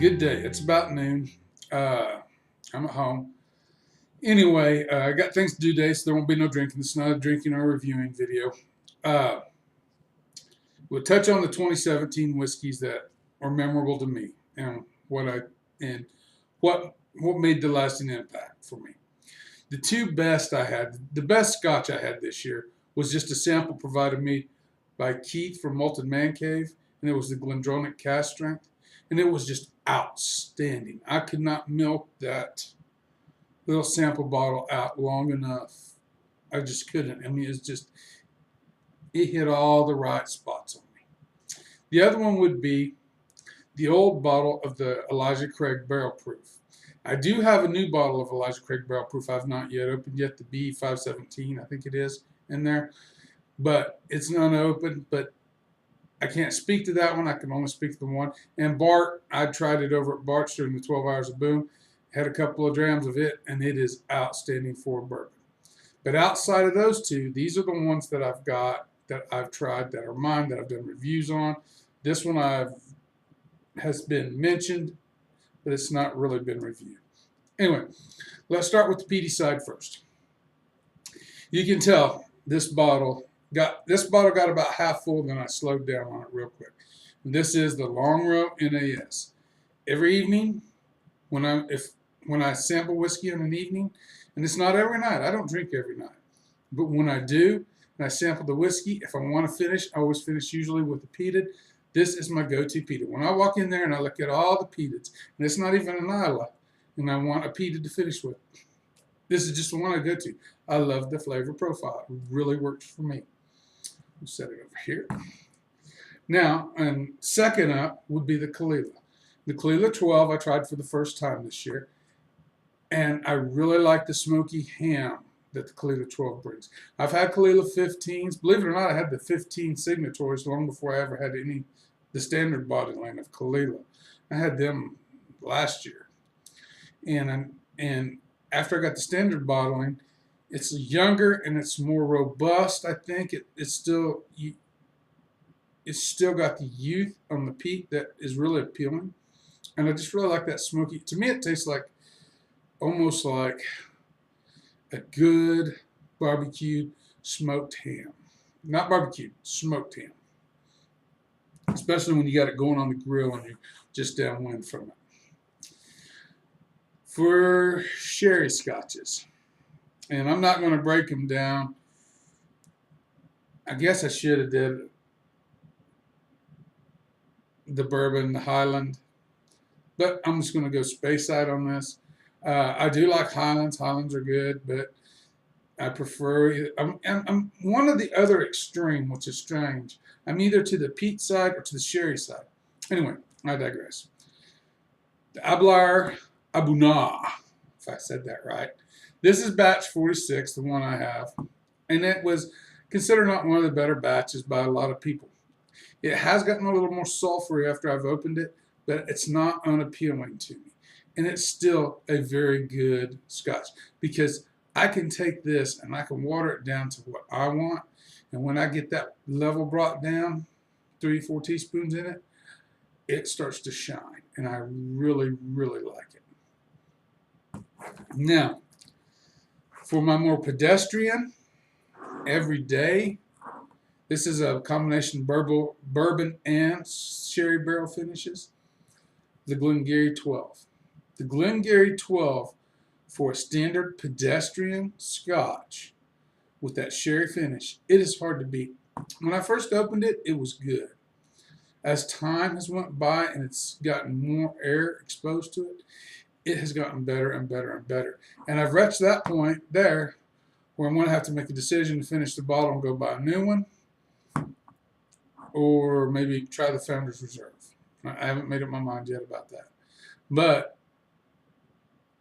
Good day. It's about noon. I'm at home. Anyway, I got things to do today, so there won't be no drinking. It's not a drinking or reviewing video. Uh, we'll touch on the 2017 whiskeys that are memorable to me and and what made the lasting impact for me. The two best I had, the best Scotch I had this year was just a sample provided me by Keith from Malted Man Cave, and it was the Glendronach Cask Strength, and it was just outstanding. I could not milk that little sample bottle out long enough. I just couldn't. I mean, it hit all the right spots on me. The other one would be the old bottle of the Elijah Craig Barrel Proof. I do have a new bottle of Elijah Craig Barrel Proof I've not yet opened yet, the B517, I think it is, in there. But it's not open, but I can't speak to that one. I can only speak to the one. And Bart, I tried it over at Bart's during the 12 Hours of Boom. Had a couple of drams of it, and it is outstanding for bourbon. But outside of those two, these are the ones that I've got, that I've tried, that are mine, that I've done reviews on. This one has been mentioned, but it's not really been reviewed. Anyway, let's start with the peaty side first. You can tell this bottle got about half full, then I slowed down on it real quick. And this is the Long Row NAS. Every evening, when I sample whiskey in an evening, and it's not every night, I don't drink every night, but when I do, and I sample the whiskey, if I want to finish, I always finish usually with the peated. This is my go-to peated. When I walk in there and I look at all the peateds, and it's not even an Isla, and I want a peated to finish with, this is just the one I go to. I love the flavor profile. It really works for me. We'll set it over here. Now, and second up would be the Kalila. The Kalila 12 I tried for the first time this year, and I really like the smoky ham that the Kalila 12 brings. I've had Kalila 15s. Believe it or not, I had the 15 signatories long before I ever had the standard body line of Kalila. I had them last year. And after I got the standard bottling, it's younger and it's more robust. I think it's still got the youth on the peak that is really appealing. And I just really like that smoky. To me, it tastes like almost like a good barbecued smoked ham. Not barbecued, smoked ham. Especially when you got it going on the grill and you're just downwind from it. For sherry scotches, and I'm not going to break them down. I guess I should have did the bourbon, the Highland, but I'm just going to go space side on this. I do like Highlands. Highlands are good, but I prefer. I'm one of the other extreme, which is strange. I'm either to the peat side or to the sherry side. Anyway, I digress. The Blair A Boon, if I said that right. This is batch 46, the one I have, and it was considered not one of the better batches by a lot of people. It has gotten a little more sulfury after I've opened it, but it's not unappealing to me. And it's still a very good Scotch because I can take this and I can water it down to what I want. And when I get that level brought down, 3 or 4 teaspoons in it, it starts to shine. And I really, really like it. Now, for my more pedestrian, everyday, this is a combination bourbon and sherry barrel finishes, the Glengarry 12. The Glengarry 12 for a standard pedestrian Scotch with that sherry finish, it is hard to beat. When I first opened it, it was good. As time has went by and it's gotten more air exposed to it, it has gotten better and better and better. And I've reached that point there where I'm going to have to make a decision to finish the bottle and go buy a new one, or maybe try the Founder's Reserve. I haven't made up my mind yet about that. But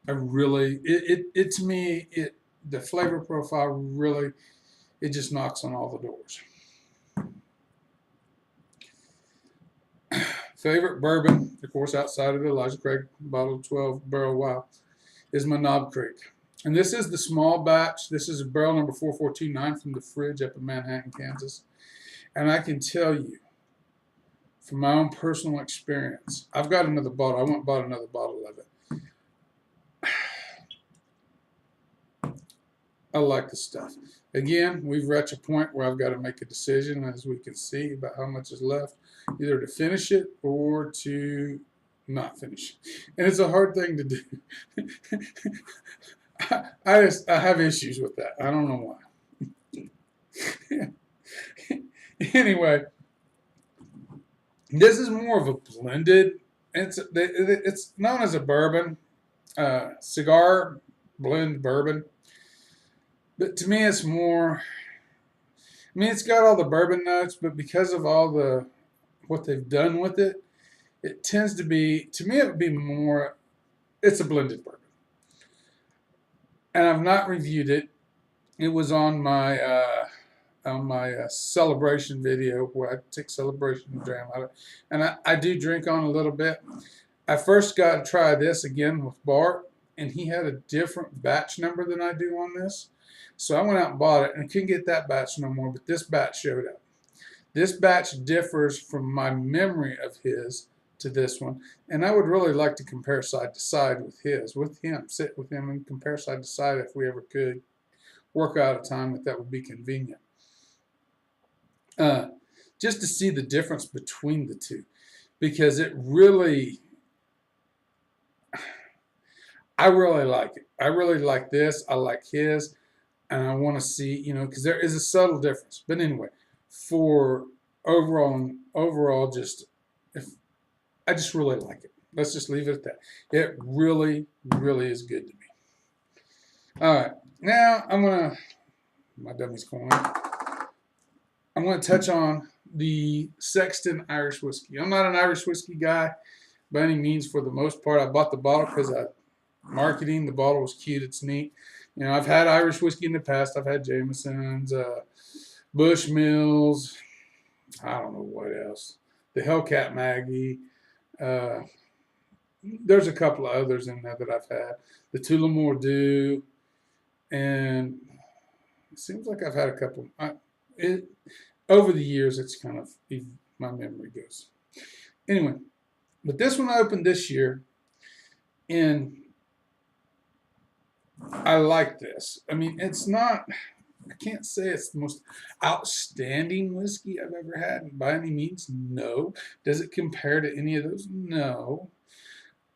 I really, to me, the flavor profile really, it just knocks on all the doors. Favorite bourbon, of course, outside of the Elijah Craig Bottle 12 Barrel Wild, is my Knob Creek. And this is the small batch. This is a barrel number 4429 from the fridge up in Manhattan, Kansas. And I can tell you, from my own personal experience. I've got another bottle. I went and bought another bottle of it. I like the stuff. Again, we've reached a point where I've got to make a decision, as we can see, about how much is left, either to finish it or to not finish it. And it's a hard thing to do. I have issues with that. I don't know why. Anyway, this is more of a blended. It's known as a bourbon cigar blend bourbon. But to me, it's more. I mean, it's got all the bourbon notes, but because of all the what they've done with it, it tends to be. To me, it would be more. It's a blended bourbon, and I've not reviewed it. It was on my celebration video where I take celebration and dram out of it, and I do drink on a little bit. I first got to try this again with Bart, and he had a different batch number than I do on this. So I went out and bought it, and I couldn't get that batch no more, but this batch showed up. This batch differs from my memory of his to this one, and I would really like to compare side to side with him, sit with him and compare side to side if we ever could work out a time that would be convenient. Just to see the difference between the two, because it really, I really like it. I really like this. I like his. And I want to see, because there is a subtle difference. But anyway, for overall, I just really like it. Let's just leave it at that. It really, really is good to me. All right, now my dummy's going on. I'm going to touch on the Sexton Irish Whiskey. I'm not an Irish whiskey guy by any means for the most part. I bought the bottle because marketing, the bottle was cute, it's neat. I've had Irish whiskey in the past. I've had Jamesons, Bushmills, I don't know what else. The Hellcat Maggie. There's a couple of others in there that I've had. The Tullamore Dew. And it seems like I've had a couple. Over the years, it's kind of, my memory goes. Anyway, but this one I opened this year, and I like this. I mean, it's not, I can't say it's the most outstanding whiskey I've ever had by any means. No. Does it compare to any of those? No.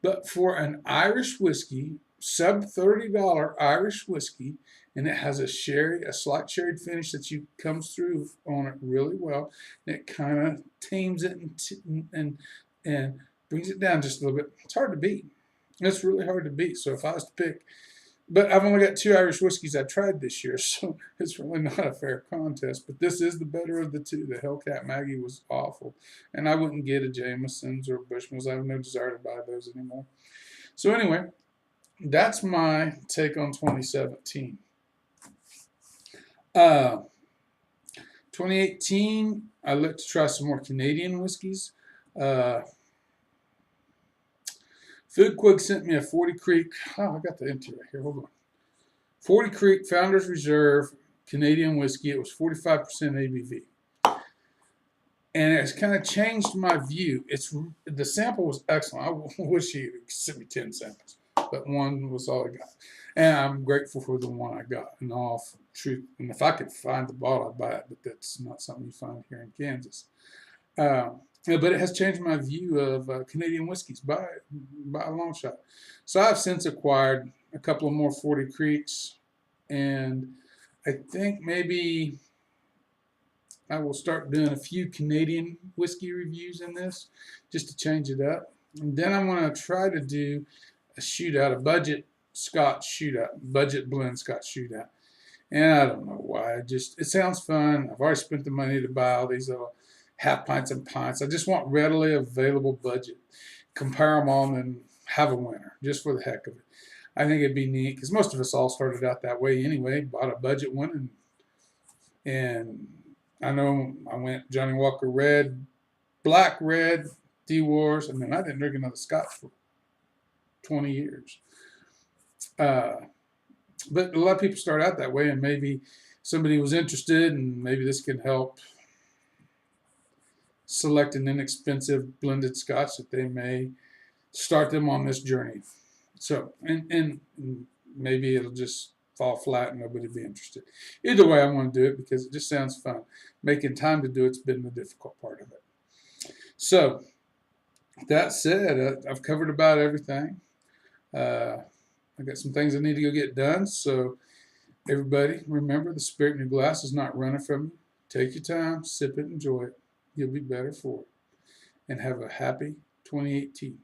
But for an Irish whiskey, sub $30 Irish whiskey, and it has a slight sherried finish that comes through on it really well, and it kind of tames it and brings it down just a little bit. It's hard to beat. It's really hard to beat. So if I was to pick, but I've only got 2 Irish whiskeys I've tried this year, so it's really not a fair contest. But this is the better of the two. The Hellcat Maggie was awful, and I wouldn't get a Jameson's or Bushmills. I have no desire to buy those anymore. So anyway, that's my take on 2017. 2018, I looked to try some more Canadian whiskeys. Foodquig sent me a 40 Creek. Oh, I got the empty right here. Hold on. 40 Creek Founders Reserve Canadian whiskey. It was 45% ABV. And it's kind of changed my view. The sample was excellent. I wish he had sent me 10 samples, but one was all I got. And I'm grateful for the one I got, in all truth. And if I could find the bottle, I'd buy it, but that's not something you find here in Kansas. But it has changed my view of Canadian whiskeys by a long shot. So I've since acquired a couple of more 40 Creeks, and I think maybe I will start doing a few Canadian whiskey reviews in this, just to change it up. And then I'm going to try to do a shootout, a budget Scotch shootout, budget blend Scotch shootout. And I don't know why. It sounds fun. I've already spent the money to buy all these little half pints and pints. I just want readily available budget. Compare them all and then have a winner, just for the heck of it. I think it'd be neat, because most of us all started out that way anyway. Bought a budget one, and I know I went Johnny Walker Red, Black Red, D-Wars, and then I didn't drink another Scotch for 20 years. But a lot of people start out that way, and maybe somebody was interested, and maybe this can help select an inexpensive blended Scotch that they may start them on this journey. So, and maybe it'll just fall flat and nobody will be interested. Either way, I want to do it because it just sounds fun. Making time to do it's been the difficult part of it. So, that said, I've covered about everything. I got some things I need to go get done. So, everybody, remember the spirit in your glass is not running from you. Take your time, sip it, enjoy it. You'll be better for it. And have a happy 2018.